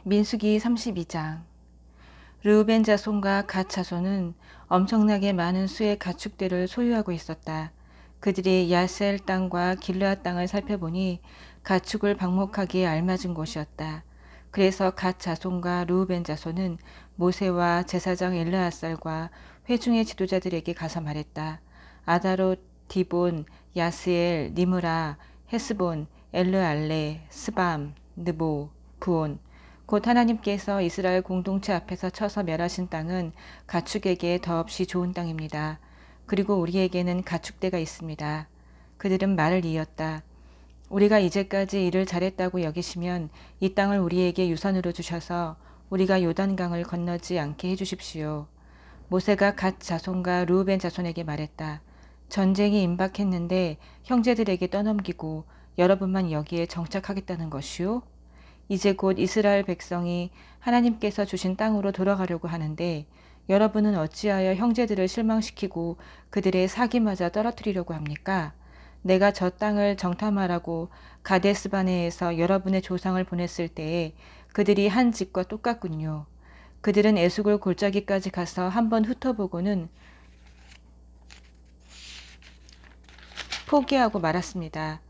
민수기 32장. 르우벤 자손과 갓 자손은 엄청나게 많은 수의 가축들을 소유하고 있었다. 그들이 야셀 땅과 길르앗 땅을 살펴보니 가축을 방목하기에 알맞은 곳이었다. 그래서 갓 자손과 르우벤 자손은 모세와 제사장 엘르아살과 회중의 지도자들에게 가서 말했다. 아다롯, 디본, 야스엘, 니므라, 헤스본, 엘르알레, 스밤, 느보, 부온, 곧 하나님께서 이스라엘 공동체 앞에서 쳐서 멸하신 땅은 가축에게 더없이 좋은 땅입니다. 그리고 우리에게는 가축대가 있습니다. 그들은 말을 이었다. 우리가 이제까지 일을 잘했다고 여기시면 이 땅을 우리에게 유산으로 주셔서 우리가 요단강을 건너지 않게 해주십시오. 모세가 갓 자손과 르우벤 자손에게 말했다. 전쟁이 임박했는데 형제들에게 떠넘기고 여러분만 여기에 정착하겠다는 것이요? 이제 곧 이스라엘 백성이 하나님께서 주신 땅으로 돌아가려고 하는데 여러분은 어찌하여 형제들을 실망시키고 그들의 사기맞아 떨어뜨리려고 합니까? 내가 저 땅을 정탐하라고 가데스바네에서 여러분의 조상을 보냈을 때에 그들이 한 집과 똑같군요. 그들은 에스골 골짜기까지 가서 한번 훑어보고는 포기하고 말았습니다.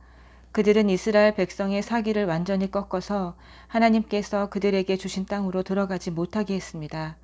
그들은 이스라엘 백성의 사기를 완전히 꺾어서 하나님께서 그들에게 주신 땅으로 들어가지 못하게 했습니다.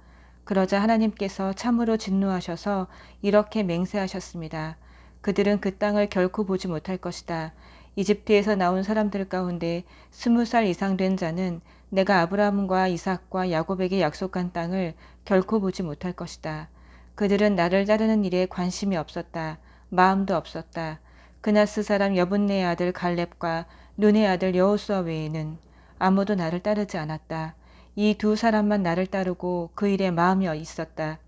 그러자 하나님께서 참으로 진노하셔서 이렇게 맹세하셨습니다. 그들은 그 땅을 결코 보지 못할 것이다. 이집트에서 나온 사람들 가운데 20살 이상 된 자는 내가 아브라함과 이삭과 야곱에게 약속한 땅을 결코 보지 못할 것이다. 그들은 나를 따르는 일에 관심이 없었다. 마음도 없었다. 그나스 사람 여분네의 아들 갈렙과 눈의 아들 여호수아 외에는 아무도 나를 따르지 않았다. 이 두 사람만 나를 따르고 그 일에 마음이 있었다.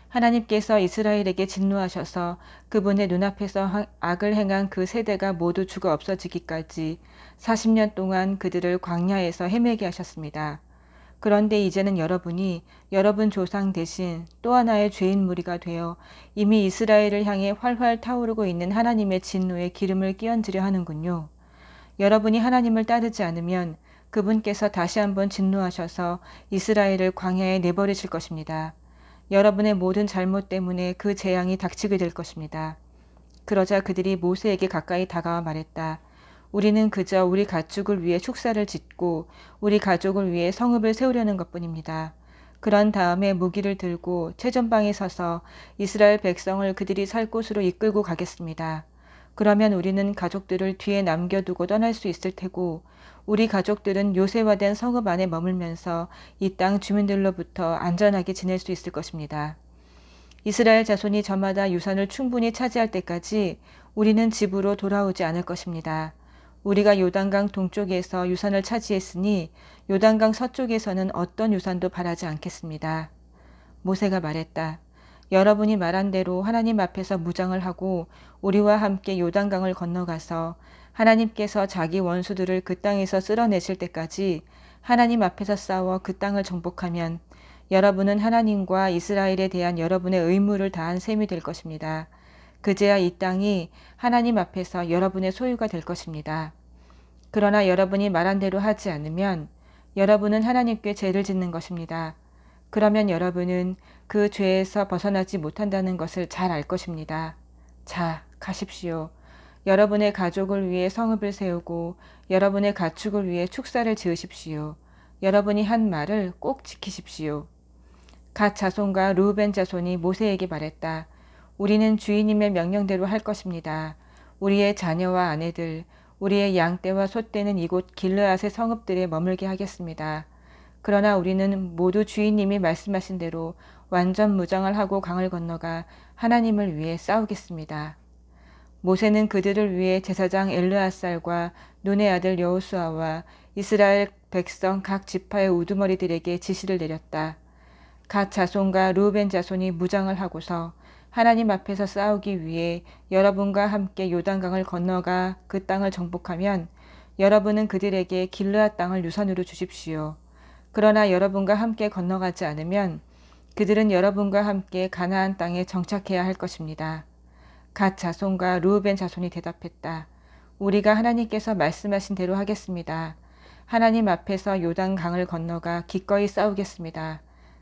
하나님께서 이스라엘에게 진노하셔서 그분의 눈앞에서 악을 행한 그 세대가 모두 죽어 없어지기까지 40년 동안 그들을 광야에서 헤매게 하셨습니다. 그런데 이제는 여러분이 여러분 조상 대신 또 하나의 죄인 무리가 되어 이미 이스라엘을 향해 활활 타오르고 있는 하나님의 진노에 기름을 끼얹으려 하는군요. 여러분이 하나님을 따르지 않으면 그분께서 다시 한번 진노하셔서 이스라엘을 광야에 내버리실 것입니다. 여러분의 모든 잘못 때문에 그 재앙이 닥치게 될 것입니다. 그러자 그들이 모세에게 가까이 다가와 말했다. 우리는 그저 우리 가축을 위해 축사를 짓고 우리 가족을 위해 성읍을 세우려는 것뿐입니다. 그런 다음에 무기를 들고 최전방에 서서 이스라엘 백성을 그들이 살 곳으로 이끌고 가겠습니다. 그러면 우리는 가족들을 뒤에 남겨두고 떠날 수 있을 테고 우리 가족들은 요새화된 성읍 안에 머물면서 이 땅 주민들로부터 안전하게 지낼 수 있을 것입니다. 이스라엘 자손이 저마다 유산을 충분히 차지할 때까지 우리는 집으로 돌아오지 않을 것입니다. 우리가 요단강 동쪽에서 유산을 차지했으니 요단강 서쪽에서는 어떤 유산도 바라지 않겠습니다. 모세가 말했다. 여러분이 말한 대로 하나님 앞에서 무장을 하고 우리와 함께 요단강을 건너가서 하나님께서 자기 원수들을 그 땅에서 쓸어내실 때까지 하나님 앞에서 싸워 그 땅을 정복하면 여러분은 하나님과 이스라엘에 대한 여러분의 의무를 다한 셈이 될 것입니다. 그제야 이 땅이 하나님 앞에서 여러분의 소유가 될 것입니다. 그러나 여러분이 말한 대로 하지 않으면 여러분은 하나님께 죄를 짓는 것입니다. 그러면 여러분은 그 죄에서 벗어나지 못한다는 것을 잘 알 것입니다. 자, 가십시오. 여러분의 가족을 위해 성읍을 세우고 여러분의 가축을 위해 축사를 지으십시오. 여러분이 한 말을 꼭 지키십시오. 갓 자손과 르우벤 자손이 모세에게 말했다. 우리는 주인님의 명령대로 할 것입니다. 우리의 자녀와 아내들, 우리의 양떼와 소떼는 이곳 길르앗의 성읍들에 머물게 하겠습니다. 그러나 우리는 모두 주인님이 말씀하신 대로 완전 무장을 하고 강을 건너가 하나님을 위해 싸우겠습니다. 모세는 그들을 위해 제사장 엘르아살과 눈의 아들 여호수아와 이스라엘 백성 각 지파의 우두머리들에게 지시를 내렸다. 갓 자손과 르우벤 자손이 무장을 하고서 하나님 앞에서 싸우기 위해 여러분과 함께 요단강을 건너가 그 땅을 정복하면 여러분은 그들에게 길르앗 땅을 유산으로 주십시오. 그러나 여러분과 함께 건너가지 않으면 그들은 여러분과 함께 가나안 땅에 정착해야 할 것입니다. 갓 자손과 르우벤 자손이 대답했다. 우리가 하나님께서 말씀하신 대로 하겠습니다. 하나님 앞에서 요단강을 건너가 기꺼이 싸우겠습니다.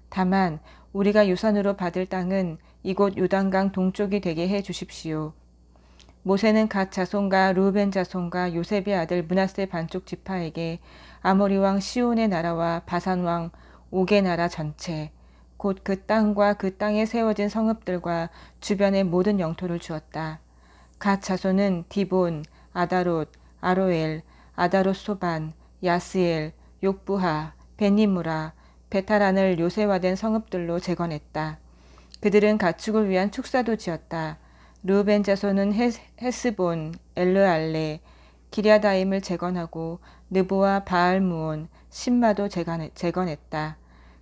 다만 우리가 유산으로 받을 땅은 이곳 요단강 동쪽이 되게 해 주십시오. 모세는 갓 자손과 르우벤 자손과 요셉의 아들 므낫세 반쪽 지파에게 아모리 왕 시온의 나라와 바산 왕 옥의 나라 전체, 곧 그 땅과 그 땅에 세워진 성읍들과 주변의 모든 영토를 주었다. 갓 자손은 디본, 아다롯, 아로엘, 아다롯 소반, 야스엘, 욕부하, 베니무라, 베타란을 요새화된 성읍들로 재건했다. 그들은 가축을 위한 축사도 지었다. 르우벤 자손은 헤스본, 엘르알레, 기랴다임을 재건하고 느보와 바알무온, 신마도 재건했다.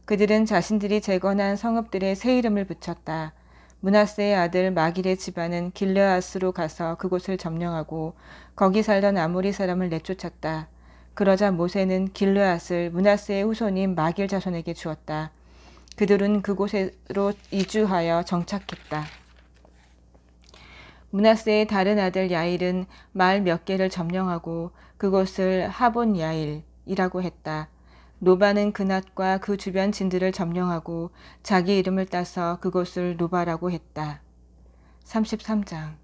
그들은 자신들이 재건한 성읍들의 새 이름을 붙였다. 므낫세의 아들 마길의 집안은 길르앗으로 가서 그곳을 점령하고 거기 살던 아모리 사람을 내쫓았다. 그러자 모세는 길르앗을 므낫세의 후손인 마길 자손에게 주었다. 그들은 그곳으로 이주하여 정착했다. 므낫세의 다른 아들 야일은 마을 몇 개를 점령하고 그곳을 하본 야일이라고 했다. 노바는 그낫과 그 주변 진들을 점령하고 자기 이름을 따서 그곳을 노바라고 했다. 33장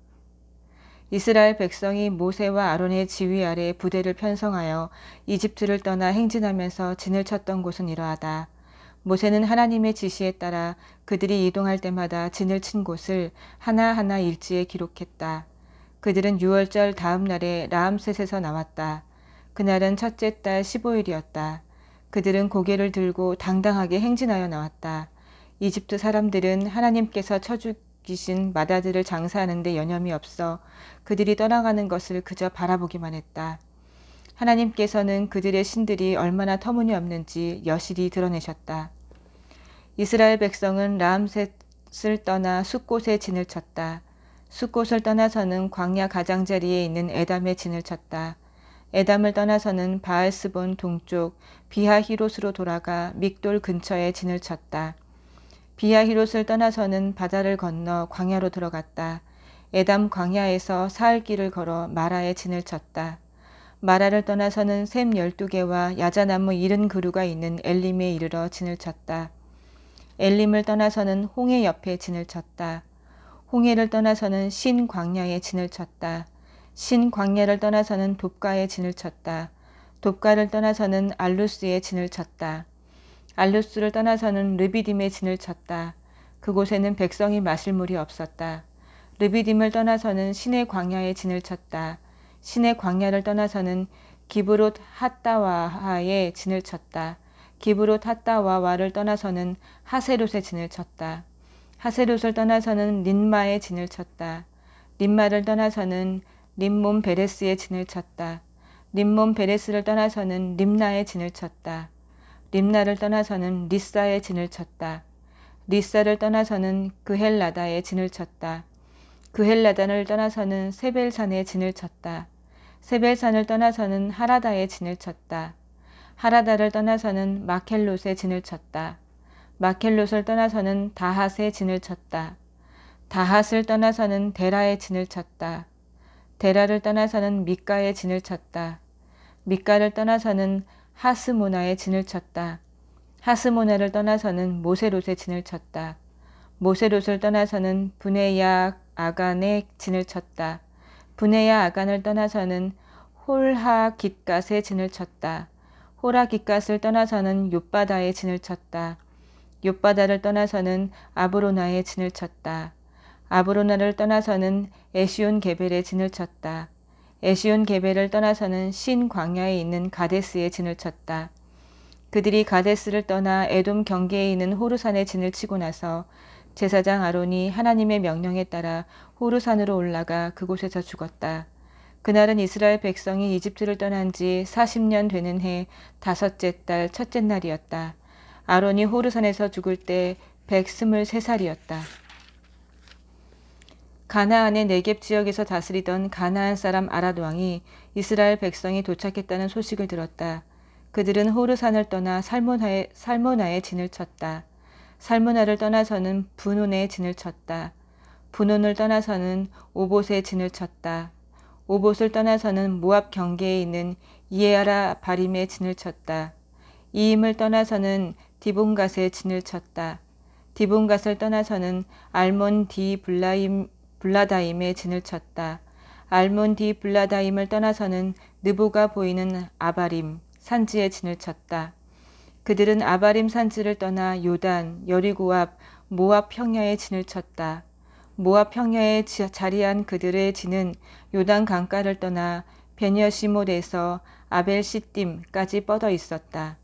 이스라엘 백성이 모세와 아론의 지휘 아래 부대를 편성하여 이집트를 떠나 행진하면서 진을 쳤던 곳은 이러하다. 모세는 하나님의 지시에 따라 그들이 이동할 때마다 진을 친 곳을 하나하나 일지에 기록했다. 그들은 6월절 다음 날에 라암셋에서 나왔다. 그날은 첫째 달 15일이었다. 그들은 고개를 들고 당당하게 행진하여 나왔다. 이집트 사람들은 하나님께서 쳐죽이신 마다들을 장사하는 데 여념이 없어 그들이 떠나가는 것을 그저 바라보기만 했다. 하나님께서는 그들의 신들이 얼마나 터무니없는지 여실히 드러내셨다. 이스라엘 백성은 라암셋을 떠나 숫곳에 진을 쳤다. 숫곳을 떠나서는 광야 가장자리에 있는 에담에 진을 쳤다. 에담을 떠나서는 바알스본 동쪽 비하히롯으로 돌아가 믹돌 근처에 진을 쳤다. 비하히롯을 떠나서는 바다를 건너 광야로 들어갔다. 에담 광야에서 사흘길을 걸어 마라에 진을 쳤다. 마라를 떠나서는 샘 12개와 야자나무 70그루가 있는 엘림에 이르러 진을 쳤다. 엘림을 떠나서는 홍해 옆에 진을 쳤다. 홍해를 떠나서는 신 광야에 진을 쳤다. 신 광야를 떠나서는 돕가에 진을 쳤다. 돕가를 떠나서는 알루스에 진을 쳤다. 알루스를 떠나서는 르비딤에 진을 쳤다. 그곳에는 백성이 마실 물이 없었다. 르비딤을 떠나서는 신의 광야에 진을 쳤다. 신의 광야를 떠나서는 기브롯 핫다와하에 진을 쳤다. 기브롯 핫다와와를 떠나서는 하세롯에 진을 쳤다. 하세롯을 떠나서는 린마에 진을 쳤다. 린마를 떠나서는 림몬 베레스에 진을 쳤다. 림몬 베레스를 떠나서는 림나에 진을 쳤다. 림나를 떠나서는 리사에 진을 쳤다. 리사를 떠나서는 그헬라다에 진을 쳤다. 그헬라단을 떠나서는 세벨산에 진을 쳤다. 세벨산을 떠나서는 하라다에 진을 쳤다. 하라다를 떠나서는 마켈롯에 진을 쳤다. 마켈롯을 떠나서는 다핫에 진을 쳤다. 다핫을 떠나서는 데라에 진을 쳤다. 데라를 떠나서는 미가에 진을 쳤다. 미가를 떠나서는 하스모나에 진을 쳤다. 하스모나를 떠나서는 모세롯에 진을 쳤다. 모세롯을 떠나서는 브네야 아간에 진을 쳤다. 브네야 아간을 떠나서는 홀하 깃갓에 진을 쳤다. 홀하 깃갓을 떠나서는 욥바다에 진을 쳤다. 욥바다를 떠나서는 아브로나에 진을 쳤다. 아브로나를 떠나서는 에시온 게벨에 진을 쳤다. 에시온 게벨을 떠나서는 신 광야에 있는 가데스에 진을 쳤다. 그들이 가데스를 떠나 에돔 경계에 있는 호르산에 진을 치고 나서 제사장 아론이 하나님의 명령에 따라 호르산으로 올라가 그곳에서 죽었다. 그날은 이스라엘 백성이 이집트를 떠난 지 40년 되는 해 5째 달 첫째 날이었다. 아론이 호르산에서 죽을 때 123살이었다. 가나안의 네겝 지역에서 다스리던 가나안 사람 아랏 왕이 이스라엘 백성이 도착했다는 소식을 들었다. 그들은 호르산을 떠나 살모나에 진을 쳤다. 살모나를 떠나서는 분온에 진을 쳤다. 분온을 떠나서는 오봇에 진을 쳤다. 오봇을 떠나서는 모압 경계에 있는 이에야라 바림에 진을 쳤다. 이임을 떠나서는 디본갓에 진을 쳤다. 디본갓을 떠나서는 알몬 디 블라다임에 진을 쳤다. 알몬 디 블라다임을 떠나서는 느보가 보이는 아바림 산지에 진을 쳤다. 그들은 아바림 산지를 떠나 요단, 여리고 앞 모압 평야에 진을 쳤다. 모압 평야에 자리한 그들의 진은 요단 강가를 떠나 베니어시못에서 아벨 시딤까지 뻗어 있었다.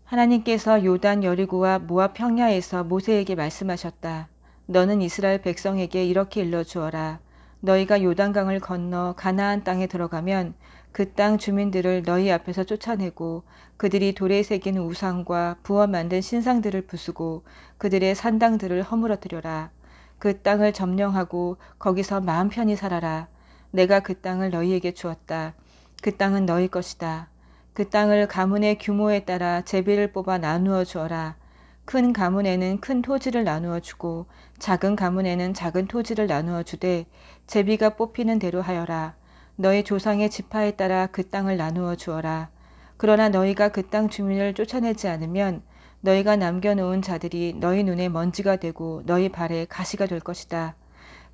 하나님께서 요단 여리고와 모압 평야에서 모세에게 말씀하셨다. 너는 이스라엘 백성에게 이렇게 일러주어라. 너희가 요단강을 건너 가나안 땅에 들어가면 그 땅 주민들을 너희 앞에서 쫓아내고 그들이 돌에 새긴 우상과 부어 만든 신상들을 부수고 그들의 산당들을 허물어뜨려라. 그 땅을 점령하고 거기서 마음 편히 살아라. 내가 그 땅을 너희에게 주었다. 그 땅은 너희 것이다. 그 땅을 가문의 규모에 따라 제비를 뽑아 나누어 주어라. 큰 가문에는 큰 토지를 나누어 주고 작은 가문에는 작은 토지를 나누어 주되 제비가 뽑히는 대로 하여라. 너희 조상의 지파에 따라 그 땅을 나누어 주어라. 그러나 너희가 그 땅 주민을 쫓아내지 않으면 너희가 남겨놓은 자들이 너희 눈에 먼지가 되고 너희 발에 가시가 될 것이다.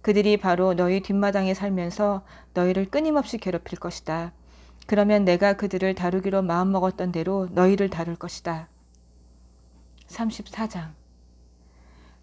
그들이 바로 너희 뒷마당에 살면서 너희를 끊임없이 괴롭힐 것이다. 그러면 내가 그들을 다루기로 마음먹었던 대로 너희를 다룰 것이다. 34장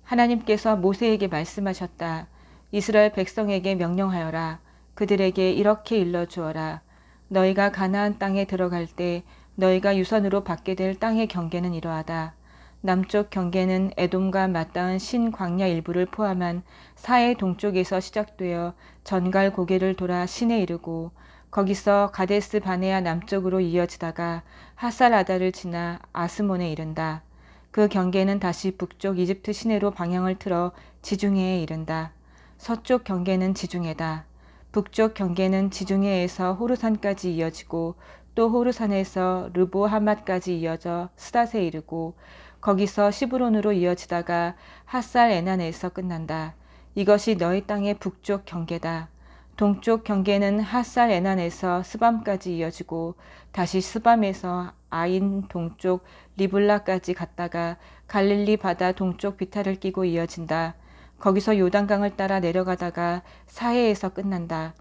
하나님께서 모세에게 말씀하셨다. 이스라엘 백성에게 명령하여라. 그들에게 이렇게 일러주어라. 너희가 가나안 땅에 들어갈 때 너희가 유선으로 받게 될 땅의 경계는 이러하다. 남쪽 경계는 에돔과 맞닿은 신 광야 일부를 포함한 사해 동쪽에서 시작되어 전갈 고개를 돌아 신에 이르고 거기서 가데스 바네아 남쪽으로 이어지다가 하살아다를 지나 아스몬에 이른다. 그 경계는 다시 북쪽 이집트 시내로 방향을 틀어 지중해에 이른다. 서쪽 경계는 지중해다. 북쪽 경계는 지중해에서 호르산까지 이어지고 또 호르산에서 르보하맛까지 이어져 스닷에 이르고 거기서 시브론으로 이어지다가 핫살 에난에서 끝난다. 이것이 너희 땅의 북쪽 경계다. 동쪽 경계는 핫살 에난에서 스밤까지 이어지고 다시 스밤에서 아인 동쪽 리블라까지 갔다가 갈릴리 바다 동쪽 비탈을 끼고 이어진다. 거기서 요단강을 따라 내려가다가 사해에서 끝난다.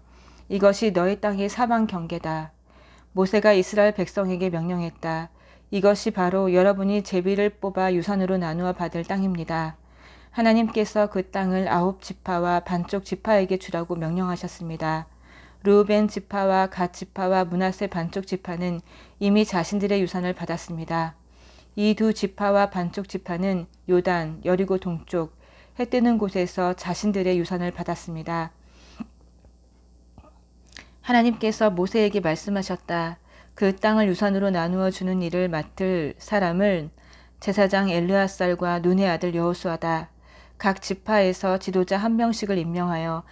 이것이 너희 땅의 사방 경계다. 모세가 이스라엘 백성에게 명령했다. 이것이 바로 여러분이 제비를 뽑아 유산으로 나누어 받을 땅입니다. 하나님께서 그 땅을 9지파와 반쪽 지파에게 주라고 명령하셨습니다. 르우벤 지파와 갓 지파와 므낫세 반쪽 지파는 이미 자신들의 유산을 받았습니다. 이 두 지파와 반쪽 지파는 요단, 여리고 동쪽, 해 뜨는 곳에서 자신들의 유산을 받았습니다. 하나님께서 모세에게 말씀하셨다. 그 땅을 유산으로 나누어 주는 일을 맡을 사람을 제사장 엘르앗살과 눈의 아들 여호수아다. 각 지파에서 지도자 한 명씩을 임명하여